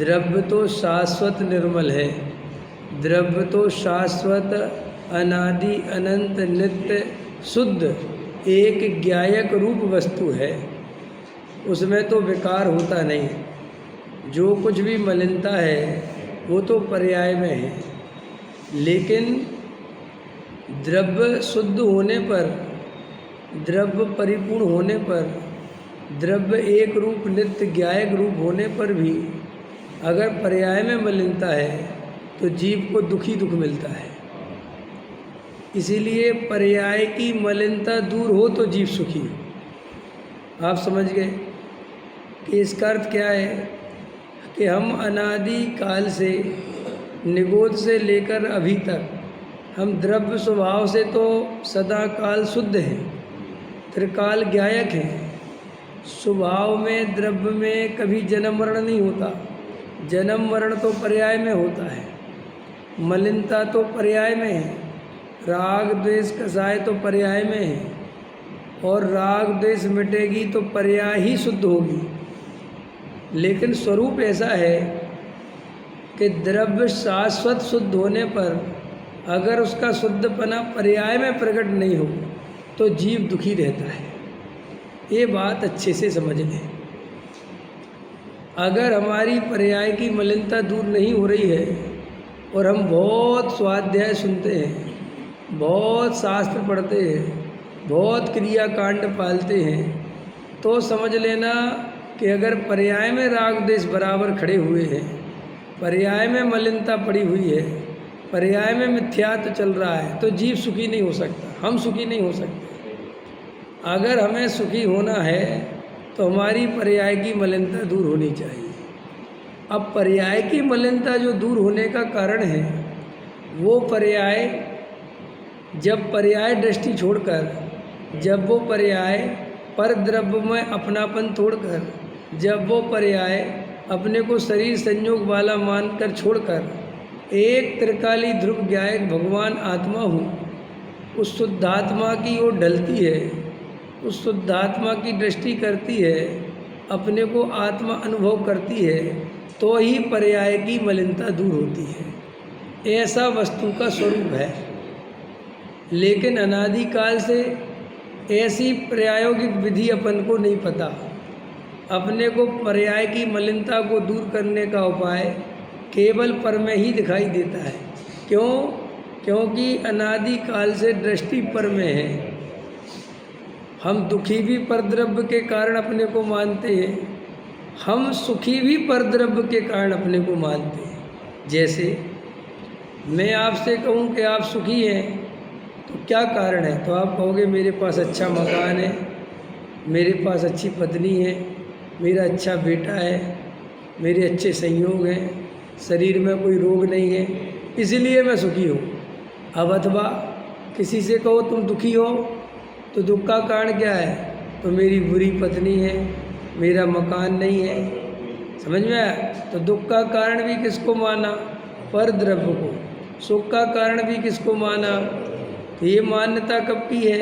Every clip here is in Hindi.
द्रव्य तो शाश्वत निर्मल है, द्रव्य तो शाश्वत अनादि अनंत नित्य शुद्ध एक ज्ञायक रूप वस्तु है, उसमें तो विकार होता नहीं। जो कुछ भी मलिनता है वो तो पर्याय में है, लेकिन द्रव्य शुद्ध होने पर, द्रव्य परिपूर्ण होने पर, द्रव्य एक रूप नित्य ज्ञायक रूप होने पर भी अगर पर्याय में मलिनता है तो जीव को दुखी दुख मिलता है। इसीलिए पर्याय की मलिनता दूर हो तो जीव सुखी हो। आप समझ गए कि इसका अर्थ क्या है कि हम अनादि काल से, निगोद से लेकर अभी तक हम द्रव्य स्वभाव से तो सदा काल शुद्ध हैं, त्रिकाल ज्ञायक हैं। स्वभाव में द्रव्य में कभी जन्म मरण नहीं होता, जन्म मरण तो पर्याय में होता है, मलिनता तो पर्याय में है, राग द्वेष कसाय तो पर्याय में है, और राग द्वेष मिटेगी तो पर्याय ही शुद्ध होगी। लेकिन स्वरूप ऐसा है कि द्रव्य शाश्वत शुद्ध होने पर अगर उसका शुद्धपना पर्याय में प्रकट नहीं हो तो जीव दुखी रहता है। ये बात अच्छे से समझ लें। अगर हमारी पर्याय की मलिनता दूर नहीं हो रही है और हम बहुत स्वाध्याय सुनते हैं, बहुत शास्त्र पढ़ते हैं, बहुत क्रियाकांड पालते हैं, तो समझ लेना कि अगर पर्याय में राग देश बराबर खड़े हुए हैं, पर्याय में मलिनता पड़ी हुई है, पर्याय में मिथ्यात्व चल रहा है, तो जीव सुखी नहीं हो सकता, हम सुखी नहीं हो सकते। अगर हमें सुखी होना है तो हमारी पर्याय की मलिनता दूर होनी चाहिए। अब पर्याय की मलिनता जो दूर होने का कारण है, वो पर्याय जब पर्याय दृष्टि छोड़कर, जब वो पर्याय पर द्रव्य में अपनापन तोड़कर, जब वो पर्याय अपने को शरीर संयोग वाला मानकर छोड़कर एक त्रिकाली ध्रुव ज्ञायक भगवान आत्मा हूँ, उस शुद्धात्मा की ओर ढलती है, उस शुद्धात्मा की दृष्टि करती है, अपने को आत्मा अनुभव करती है, तो ही पर्याय की मलिनता दूर होती है। ऐसा वस्तु का स्वरूप है। लेकिन अनादिकाल से ऐसी प्रायोगिक विधि अपन को नहीं पता। अपने को पर्याय की मलिनता को दूर करने का उपाय केवल पर में ही दिखाई देता है। क्यों? क्योंकि अनादिकाल से दृष्टि पर में है। हम दुखी भी परद्रव्य के कारण अपने को मानते हैं, हम सुखी भी परद्रव्य के कारण अपने को मानते हैं। जैसे मैं आपसे कहूँ कि आप सुखी हैं, तो क्या कारण है? तो आप कहोगे मेरे पास अच्छा मकान है, मेरे पास अच्छी पत्नी है, मेरा अच्छा बेटा है, मेरे अच्छे संयोग हैं, शरीर में कोई रोग नहीं है, इसीलिए मैं सुखी हूँ। अब अथवा किसी से कहो तुम दुखी हो, तो दुख का कारण क्या है? तो मेरी बुरी पत्नी है, मेरा मकान नहीं है। समझ में आया? तो दुख का कारण भी किसको माना? पर द्रव्य को। सुख का कारण भी किसको माना? तो ये मान्यता कब की है?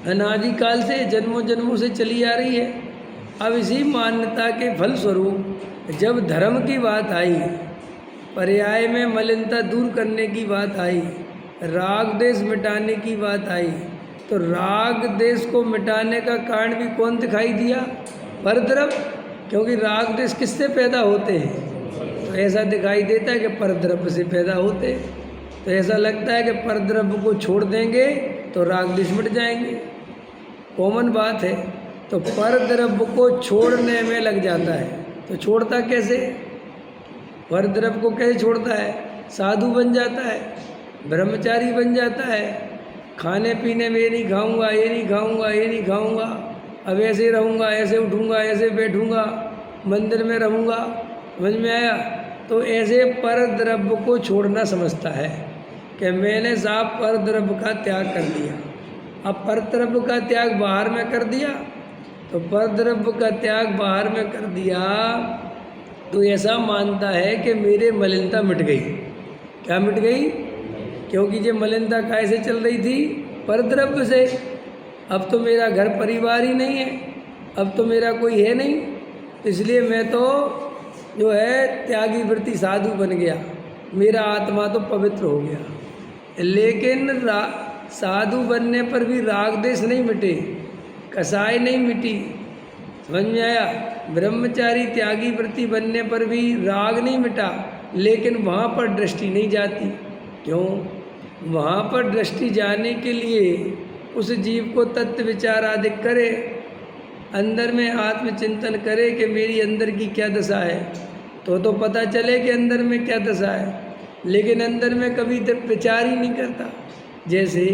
अनादिकाल से, जन्मों जन्मों से चली आ रही है। अब इसी मान्यता के फलस्वरूप जब धर्म की बात आई, पर्याय में मलिनता दूर करने की बात आई, राग देश मिटाने की बात आई, तो राग देश को मिटाने का कारण भी कौन दिखाई दिया? परद्रव्य। क्योंकि राग देश किससे पैदा होते हैं? तो ऐसा दिखाई देता है कि परद्रव्य से पैदा होते। तो ऐसा लगता है कि परद्रव्य को छोड़ देंगे तो राग देश मिट जाएंगे। कॉमन बात है। तो परद्रव्य को छोड़ने में लग जाता है। तो छोड़ता कैसे? परद्रव्य को कैसे छोड़ता है? साधु बन जाता है, ब्रह्मचारी बन जाता है, खाने पीने में ये नहीं खाऊंगा, ये नहीं खाऊंगा, ये नहीं खाऊंगा, अब ऐसे रहूंगा, ऐसे उठूंगा, ऐसे बैठूंगा, मंदिर में रहूंगा। समझ में आया? तो ऐसे परद्रव्य को छोड़ना समझता है कि मैंने साहब परद्रव्य का त्याग कर दिया। अब परद्रव्य का त्याग बाहर में कर दिया, तो परद्रव्य का त्याग बाहर में कर दिया तो ऐसा मानता है कि मेरे मलिनता मिट गई। क्या मिट गई? क्योंकि ये मलिनता कैसे चल रही थी? परद्रव्य से। अब तो मेरा घर परिवार ही नहीं है, अब तो मेरा कोई है नहीं, इसलिए मैं तो जो है त्यागी वृत्ति साधु बन गया, मेरा आत्मा तो पवित्र हो गया। लेकिन साधु बनने पर भी राग देश नहीं मिटे, कसाई नहीं मिटी। समझ में आया? ब्रह्मचारी त्यागी वृत्ति बनने पर भी राग नहीं मिटा, लेकिन वहाँ पर दृष्टि नहीं जाती। क्यों? वहाँ पर दृष्टि जाने के लिए उस जीव को तत्व विचार आदि करे, अंदर में आत्मचिंतन करे कि मेरी अंदर की क्या दशा है, तो पता चले कि अंदर में क्या दशा है। लेकिन अंदर में कभी विचार ही नहीं करता। जैसे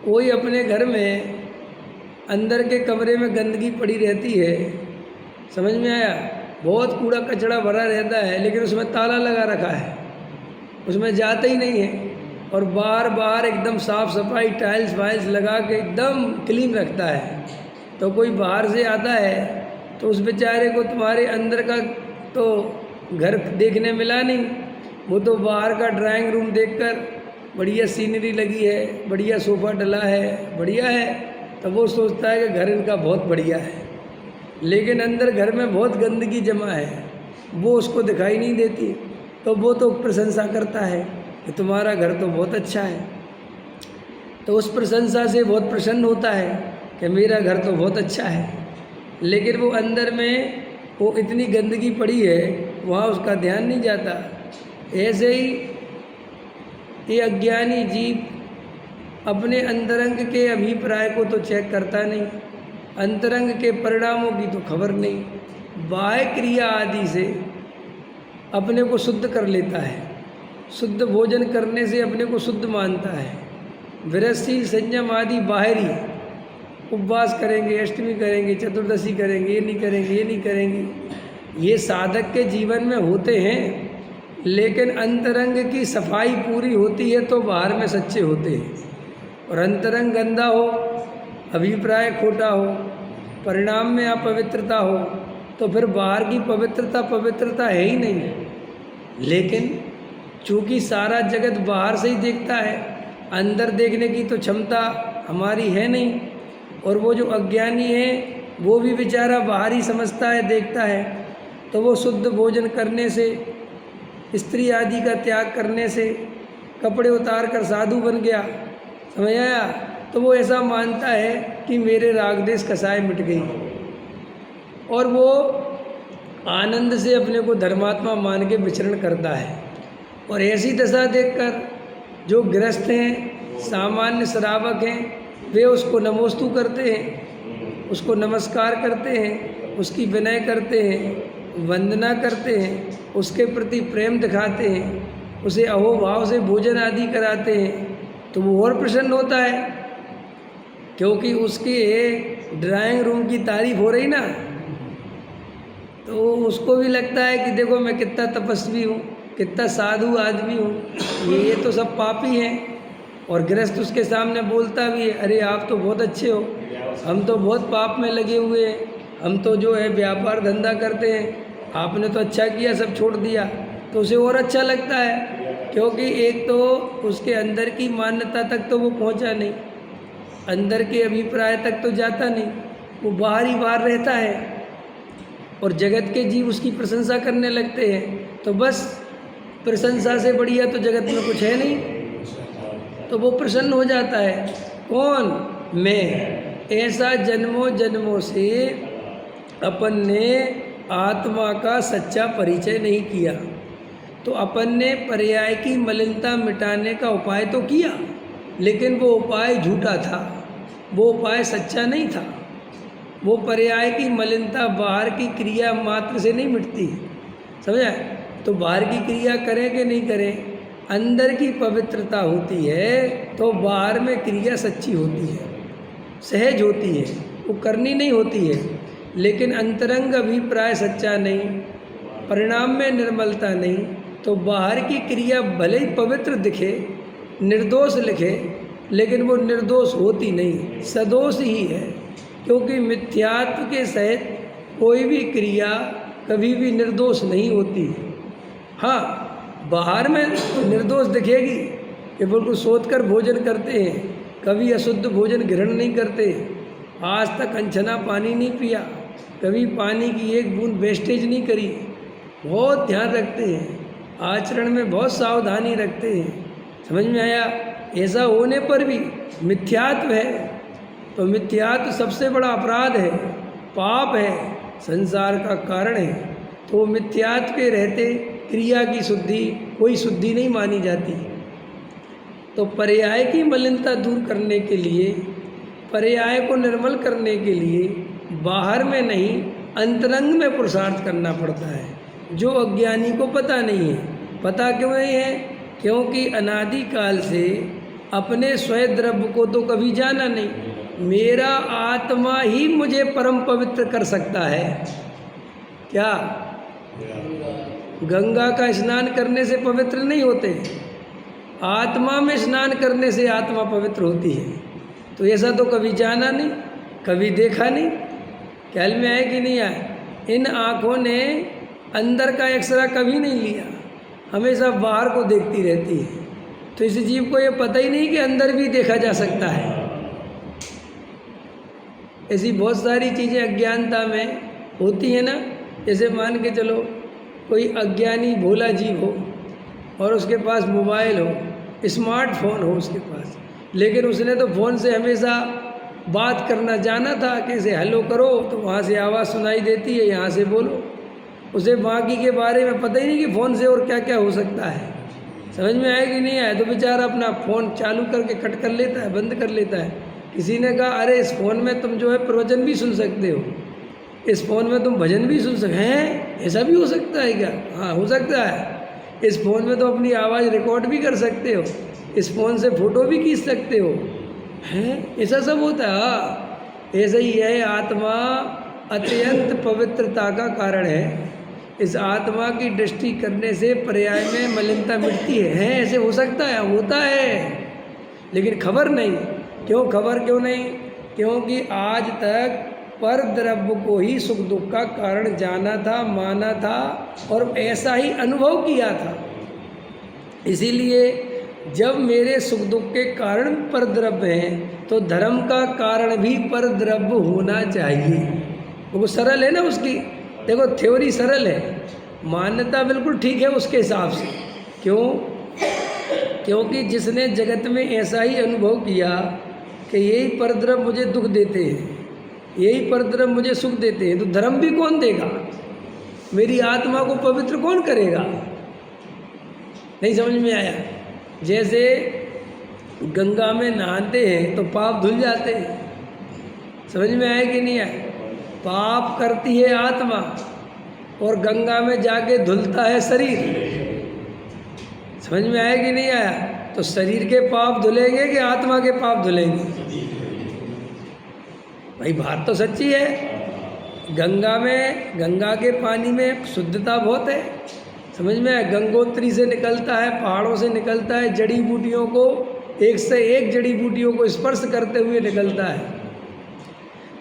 कोई अपने घर में अंदर के कमरे में गंदगी पड़ी रहती है, समझ में आया? बहुत कूड़ा कचरा भरा रहता है, लेकिन उसमें ताला लगा रखा है, उसमें जाता ही नहीं है, और बार बार एकदम साफ सफाई टाइल्स वाइल्स लगा के एकदम क्लीन रखता है। तो कोई बाहर से आता है तो उस बेचारे को तुम्हारे अंदर का तो घर देखने मिला नहीं, वो तो बाहर का ड्राइंग रूम देखकर बढ़िया सीनरी लगी है, बढ़िया सोफ़ा डला है, बढ़िया है, तो वो सोचता है कि घर इनका बहुत बढ़िया है। लेकिन अंदर घर में बहुत गंदगी जमा है, वो उसको दिखाई नहीं देती, तो वो तो प्रशंसा करता है कि तुम्हारा घर तो बहुत अच्छा है। तो उस प्रशंसा से बहुत प्रसन्न होता है कि मेरा घर तो बहुत अच्छा है, लेकिन वो अंदर में वो इतनी गंदगी पड़ी है, वहाँ उसका ध्यान नहीं जाता। ऐसे ही ये अज्ञानी जीव अपने अंतरंग के अभिप्राय को तो चेक करता नहीं, अंतरंग के परिणामों की तो खबर नहीं, बाह्य क्रिया आदि से अपने को शुद्ध कर लेता है। शुद्ध भोजन करने से अपने को शुद्ध मानता है। विरसशील संयम आदि बाहरी, उपवास करेंगे, अष्टमी करेंगे, चतुर्दशी करेंगे, ये नहीं करेंगे, ये नहीं करेंगे, ये साधक के जीवन में होते हैं। लेकिन अंतरंग की सफाई पूरी होती है तो बाहर में सच्चे होते हैं। और अंतरंग गंदा हो, अभिप्राय खोटा हो, परिणाम में अपवित्रता हो, तो फिर बाहर की पवित्रता है ही नहीं। लेकिन चूँकि सारा जगत बाहर से ही देखता है, अंदर देखने की तो क्षमता हमारी है नहीं। और वो जो अज्ञानी है वो भी बेचारा बाहर ही समझता है, देखता है। तो वो शुद्ध भोजन करने से, स्त्री आदि का त्याग करने से, कपड़े उतार कर साधु बन गया, समझ आया? तो वो ऐसा मानता है कि मेरे राग देश कसाय मिट गई, और वो आनंद से अपने को धर्मात्मा मान के विचरण करता है। और ऐसी दशा देखकर जो गृहस्थ हैं, सामान्य श्रावक हैं, वे उसको नमोस्तु करते हैं, उसको नमस्कार करते हैं, उसकी विनय करते हैं, वंदना करते हैं, उसके प्रति प्रेम दिखाते हैं, उसे अहोभाव से भोजन आदि कराते हैं। तो वो और प्रसन्न होता है, क्योंकि उसके ड्राइंग रूम की तारीफ हो रही ना, तो उसको भी लगता है कि देखो मैं कितना तपस्वी हूँ, कितना साधु आदमी हूँ, ये तो सब पापी हैं। और गृहस्थ उसके सामने बोलता भी है, अरे आप तो बहुत अच्छे हो, हम तो बहुत पाप में लगे हुए हैं, हम तो जो है व्यापार धंधा करते हैं, आपने तो अच्छा किया, सब छोड़ दिया। तो उसे और अच्छा लगता है, क्योंकि एक तो उसके अंदर की मान्यता तक तो वो पहुंचा नहीं, अंदर के अभिप्राय तक तो जाता नहीं, वो बाहर ही बाहर रहता है। और जगत के जीव उसकी प्रशंसा करने लगते हैं, तो बस प्रशंसा से बढ़िया तो जगत में कुछ है नहीं, तो वो प्रसन्न हो जाता है। कौन? मैं। ऐसा जन्मों जन्मों से अपन ने आत्मा का सच्चा परिचय नहीं किया, तो अपन ने पर्याय की मलिनता मिटाने का उपाय तो किया, लेकिन वो उपाय झूठा था, वो उपाय सच्चा नहीं था। वो पर्याय की मलिनता बाहर की क्रिया मात्र से नहीं मिटती, समझा? तो बाहर की क्रिया करें कि नहीं करें, अंदर की पवित्रता होती है तो बाहर में क्रिया सच्ची होती है, सहज होती है, वो करनी नहीं होती है। लेकिन अंतरंग अभिप्राय सच्चा नहीं, परिणाम में निर्मलता नहीं, तो बाहर की क्रिया भले ही पवित्र दिखे, निर्दोष लिखे, लेकिन वो निर्दोष होती नहीं, सदोष ही है। क्योंकि मिथ्यात्व के सहित कोई भी क्रिया कभी भी निर्दोष नहीं होती। हाँ, बाहर में निर्दोष दिखेगी कि बिल्कुल सोचकर भोजन करते हैं, कभी अशुद्ध भोजन ग्रहण नहीं करते, आज तक अनछना पानी नहीं पिया, कभी पानी की एक बूंद वेस्टेज नहीं करी, बहुत ध्यान रखते हैं, आचरण में बहुत सावधानी रखते हैं। समझ में आया? ऐसा होने पर भी मिथ्यात्व है, तो मिथ्यात्व सबसे बड़ा अपराध है, पाप है, संसार का कारण है। तो मिथ्यात्व के रहते क्रिया की शुद्धि कोई शुद्धि नहीं मानी जाती। तो पर्याय की मलिनता दूर करने के लिए, पर्याय को निर्मल करने के लिए बाहर में नहीं अंतरंग में पुरुषार्थ करना पड़ता है, जो अज्ञानी को पता नहीं है। पता क्यों नहीं है? क्योंकि अनादिकाल से अपने स्वयं द्रव्य को तो कभी जाना नहीं। मेरा आत्मा ही मुझे परम पवित्र कर सकता है। क्या गंगा का स्नान करने से पवित्र नहीं होते? आत्मा में स्नान करने से आत्मा पवित्र होती है। तो ऐसा तो कभी जाना नहीं, कभी देखा नहीं। ख्याल में आए कि नहीं आए? इन आँखों ने अंदर का एक्सरा कभी नहीं लिया, हमेशा बाहर को देखती रहती है। तो इस जीव को ये पता ही नहीं कि अंदर भी देखा जा सकता है। ऐसी बहुत सारी चीज़ें अज्ञानता में होती है ना। जैसे मान के चलो कोई अज्ञानी भोला जीव हो और उसके पास मोबाइल हो, स्मार्टफोन हो उसके पास, लेकिन उसने तो फ़ोन से हमेशा बात करना जाना था, कैसे हेलो करो तो वहाँ से आवाज़ सुनाई देती है, यहाँ से बोलो। उसे बाकी के बारे में पता ही नहीं कि फ़ोन से और क्या क्या हो सकता है। समझ में आए कि नहीं आए? तो बेचारा अपना फ़ोन चालू करके कट कर लेता है, बंद कर लेता है। किसी ने कहा अरे इस फ़ोन में तुम जो है प्रवचन भी सुन सकते हो, इस फ़ोन में तुम भजन भी सुन सकते हैं। ऐसा भी हो सकता है क्या? हाँ हो सकता है। इस फ़ोन में तो अपनी आवाज़ रिकॉर्ड भी कर सकते हो, इस फ़ोन से फ़ोटो भी खींच सकते हो। हैं ऐसा सब होता है। हाँ ऐसा ही है। आत्मा अत्यंत पवित्रता का कारण है। इस आत्मा की दृष्टि करने से पर्याय में मलिनता मिटती है। हैं ऐसे हो सकता है, होता है, लेकिन खबर नहीं। क्यों खबर क्यों नहीं? क्योंकि आज तक पर द्रव्य को ही सुख दुख का कारण जाना था, माना था और ऐसा ही अनुभव किया था। इसीलिए जब मेरे सुख दुख के कारण पर द्रव्य हैं तो धर्म का कारण भी पर द्रव्य होना चाहिए। वो सरल है ना उसकी। देखो थ्योरी सरल है, मान्यता बिल्कुल ठीक है उसके हिसाब से। क्यों? क्योंकि जिसने जगत में ऐसा ही अनुभव किया कि यही परद्रव्य मुझे दुख देते हैं, यही परद्रव्य मुझे सुख देते हैं, तो धर्म भी कौन देगा? मेरी आत्मा को पवित्र कौन करेगा? नहीं समझ में आया? जैसे गंगा में नहाते हैं तो पाप धुल जाते हैं। समझ में आया कि नहीं आया? पाप करती है आत्मा और गंगा में जाके धुलता है शरीर। समझ में आया कि नहीं आया? तो शरीर के पाप धुलेंगे कि आत्मा के पाप धुलेंगे? भाई बात तो सच्ची है। गंगा के पानी में शुद्धता बहुत है। समझ में आया? गंगोत्री से निकलता है, पहाड़ों से निकलता है, जड़ी बूटियों को एक से एक जड़ी बूटियों को स्पर्श करते हुए निकलता है।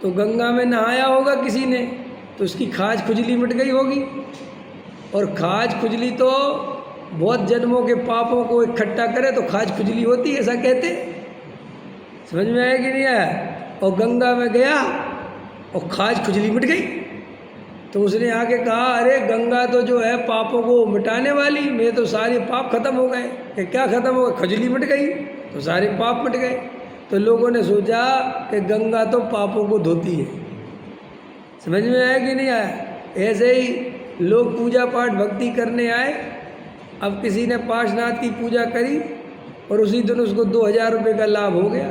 तो गंगा में नहाया होगा किसी ने तो उसकी खाज खुजली मिट गई होगी। और खाज खुजली तो बहुत जन्मों के पापों को इकट्ठा करे तो खाज खुजली होती है, ऐसा कहते। समझ में आया कि नहीं आया? और गंगा में गया और खाज खुजली मिट गई तो उसने आके कहा अरे गंगा तो जो है पापों को मिटाने वाली, मेरे तो सारे पाप खत्म हो गए। कि क्या खत्म हो गए? खुजली मिट गई तो सारे पाप मिट गए। तो लोगों ने सोचा कि गंगा तो पापों को धोती है। समझ में आया कि नहीं आया? ऐसे ही लोग पूजा पाठ भक्ति करने आए। अब किसी ने पार्श्वनाथ की पूजा करी और उसी दिन उसको 2000 रुपये का लाभ हो गया।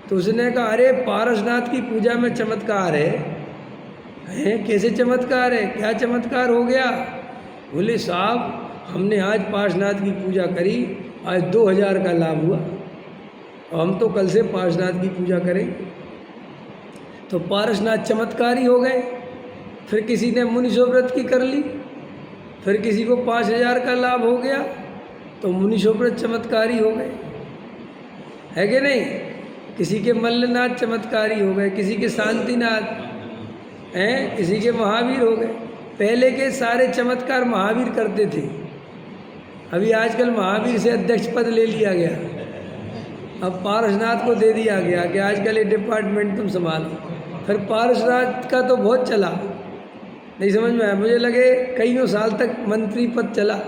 तो उसने कहा अरे पार्श्वनाथ की पूजा में चमत्कार है। कैसे चमत्कार है? क्या चमत्कार हो गया? बोले साहब हमने आज पार्श्वनाथ की पूजा करी, आज 2000 का लाभ हुआ और हम तो कल से पार्श्वनाथ की पूजा करेंगे। तो पार्श्वनाथ चमत्कारी हो गए। फिर किसी ने मुनीश्वर व्रत की कर ली, फिर किसी को 5000 का लाभ हो गया तो मुनीश्वर व्रत चमत्कारी हो गए, है कि नहीं? किसी के मल्लनाथ चमत्कारी हो गए, किसी के शांतिनाथ हैं, किसी के महावीर हो गए। पहले के सारे चमत्कार महावीर करते थे। अभी आजकल महावीर से अध्यक्ष पद ले लिया गया, अब पार्श्वनाथ को दे दिया गया कि आजकल ये डिपार्टमेंट तुम संभालो। फिर पार्षद का तो बहुत चला, नहीं समझ में आया, मुझे लगे कईयों साल तक मंत्री पद चला,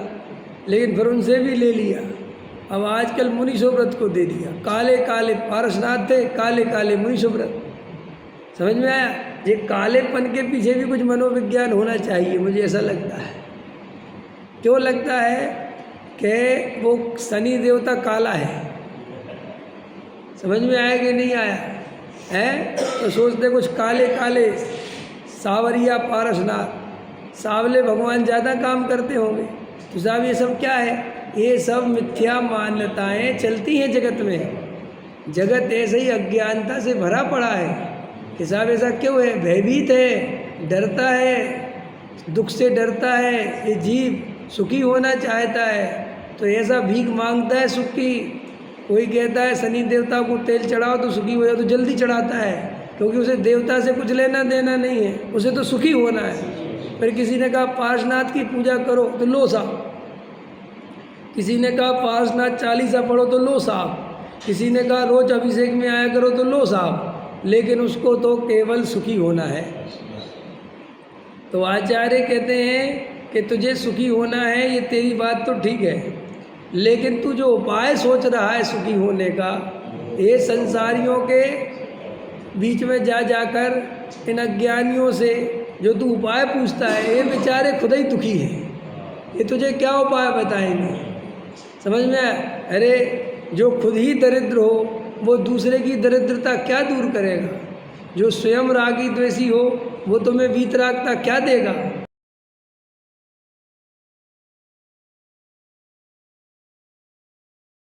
लेकिन फिर उनसे भी ले लिया। अब आजकल मुनि सुब्रत को दे दिया। काले काले पार्षद थे, काले काले मुनि सुब्रत। समझ में आया? ये कालेपन के पीछे भी कुछ मनोविज्ञान होना चाहिए, मुझे ऐसा लगता है। क्यों लगता है कि वो शनि देवता काला है? समझ में आया कि नहीं आया है? तो सोचते कुछ काले काले सावरिया पारसनाथ, सावले भगवान ज़्यादा काम करते होंगे। तो साहब ये सब क्या है? ये सब मिथ्या मान्यताएं चलती हैं जगत में। जगत ऐसे ही अज्ञानता से भरा पड़ा है कि साहब ऐसा क्यों है? भयभीत है, डरता है, दुख से डरता है। ये जीव सुखी होना चाहता है तो ऐसा भीख मांगता है सुख की। कोई कहता है शनि देवता को तेल चढ़ाओ तो सुखी हो जाओ, तो जल्दी चढ़ाता है, क्योंकि उसे देवता से कुछ लेना देना नहीं है, उसे तो सुखी होना है। फिर किसी ने कहा पार्श्वनाथ की पूजा करो तो लो साहब, किसी ने कहा पार्श्वनाथ चालीसा पढ़ो तो लो साहब, किसी ने कहा रोज अभिषेक में आया करो तो लो साहब, लेकिन उसको तो केवल सुखी होना है। तो आचार्य कहते हैं कि तुझे सुखी होना है, ये तेरी बात तो ठीक है, लेकिन तू जो उपाय सोच रहा है सुखी होने का, ये संसारियों के बीच में जा जाकर इन अज्ञानियों से जो तू उपाय पूछता है, ये बेचारे खुद ही दुखी हैं, ये तुझे क्या उपाय बताएंगे? समझ में आया? अरे जो खुद ही दरिद्र हो वो दूसरे की दरिद्रता क्या दूर करेगा? जो स्वयं रागी द्वेषी हो वो तुम्हें वीतरागता क्या देगा?